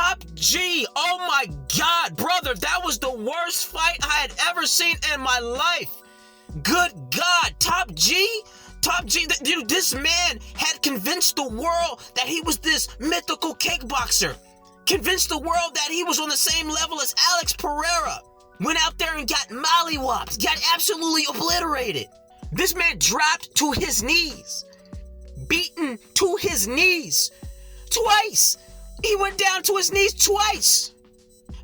Top G, oh my God, brother, that was the worst fight I had ever seen in my life. Good God, Top G, dude, this man had convinced the world that he was this mythical kickboxer. Convinced the world that he was on the same level as Alex Pereira. Went out there and got mollywopped, got absolutely obliterated. This man dropped to his knees. Beaten to his knees. Twice. He went down to his knees twice.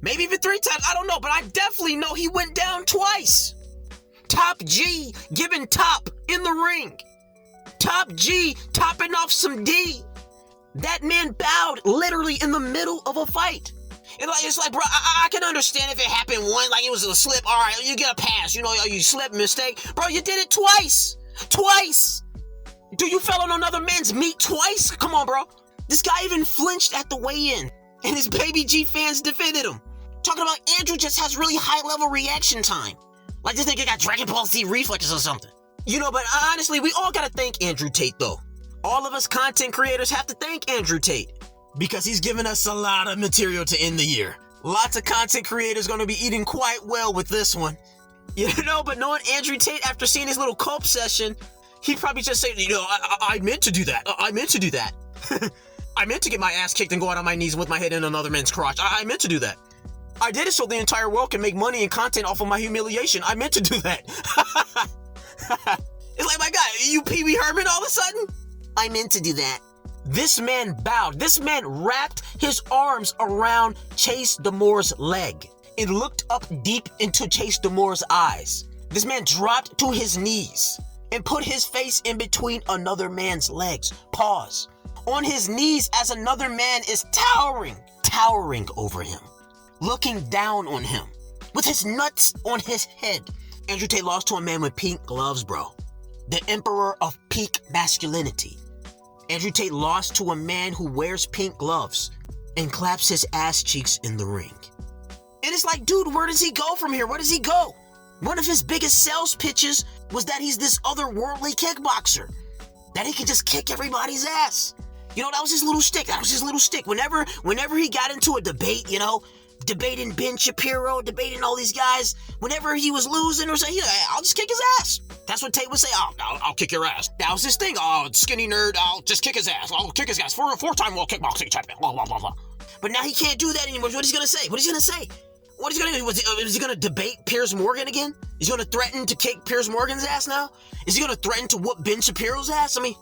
Maybe even 3 times, I don't know, but I definitely know he went down twice. Top G giving top in the ring. Top G topping off some D. That man bowed literally in the middle of a fight. It's like, bro, I can understand if it happened once, like it was a slip. All right, you get a pass. You know, you slip, mistake. Bro, you did it twice. Twice. Do you fell on another man's meat twice? Come on, bro. This guy even flinched at the weigh-in, and his Baby G fans defended him. Talking about Andrew just has really high-level reaction time. Like this nigga got Dragon Ball Z reflexes or something. You know, but honestly, we all gotta thank Andrew Tate, though. All of us content creators have to thank Andrew Tate, because he's given us a lot of material to end the year. Lots of content creators gonna be eating quite well with this one. You know, but knowing Andrew Tate after seeing his little cope session, he'd probably just say, you know, I meant to do that. I meant to do that. I meant to get my ass kicked and go out on my knees with my head in another man's crotch. I meant to do that. I did it so the entire world can make money and content off of my humiliation. I meant to do that. It's like, my God, you Pee Wee Herman all of a sudden? I meant to do that. This man bowed. This man wrapped his arms around Chase DeMoore's leg and looked up deep into Chase DeMoore's eyes. This man dropped to his knees and put his face in between another man's legs. Pause. On his knees as another man is towering over him, looking down on him with his nuts on his head. Andrew Tate lost to a man with pink gloves, bro. The emperor of peak masculinity. Andrew Tate lost to a man who wears pink gloves and claps his ass cheeks in the ring. And it's like, dude, where does he go from here? Where does he go? One of his biggest sales pitches was that he's this otherworldly kickboxer, that he could just kick everybody's ass. You know, that was his little shtick. Whenever he got into a debate, you know, debating Ben Shapiro, debating all these guys, whenever he was losing or saying, yeah, I'll just kick his ass. That's what Tate would say. I'll kick your ass. That was his thing. Oh, skinny nerd, I'll just kick his ass. I'll kick his ass. Four-time world kickboxing champion. Blah, blah, blah, blah. But now he can't do that anymore. What is he going to say? What is he going to say? What is he going to do? Is he going to debate Piers Morgan again? Is he going to threaten to kick Piers Morgan's ass now? Is he going to threaten to whoop Ben Shapiro's ass? I mean,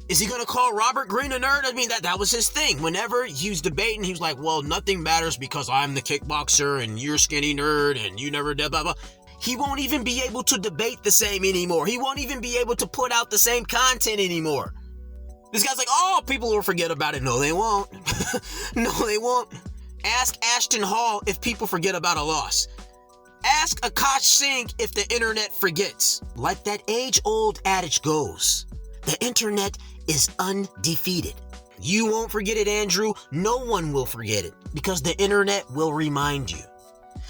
is he going to call Robert Greene a nerd? I mean, that was his thing. Whenever he was debating, he was like, well, nothing matters because I'm the kickboxer and you're skinny nerd and you never did blah, blah. He won't even be able to debate the same anymore. He won't even be able to put out the same content anymore. This guy's like, oh, people will forget about it. No, they won't. No, they won't. Ask Ashton Hall if people forget about a loss. Ask Akash Singh if the internet forgets. Like that age-old adage goes, the internet is undefeated. You won't forget it, Andrew. No one will forget it because the internet will remind you.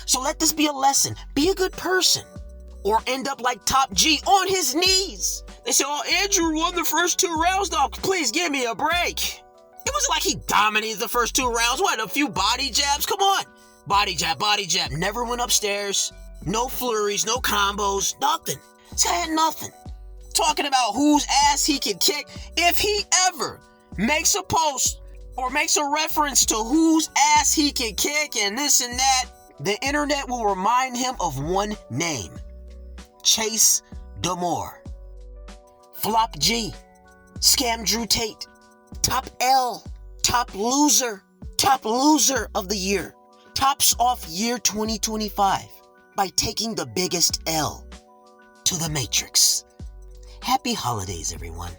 So let this be a lesson. Be a good person or end up like Top G on his knees. They say, oh, Andrew won the first 2 rounds, dog. Please give me a break. It wasn't like he dominated the first 2 rounds. What, a few body jabs? Come on. Body jab. Never went upstairs. No flurries, no combos, nothing. This guy had nothing. Talking about whose ass he can kick. If he ever makes a post or makes a reference to whose ass he can kick and this and that, the internet will remind him of one name. Chase DeMoore. Flop G. Scam Drew Tate. Top L. Top loser of the year. Tops off year 2025 by taking the biggest L to the Matrix. Happy holidays, everyone.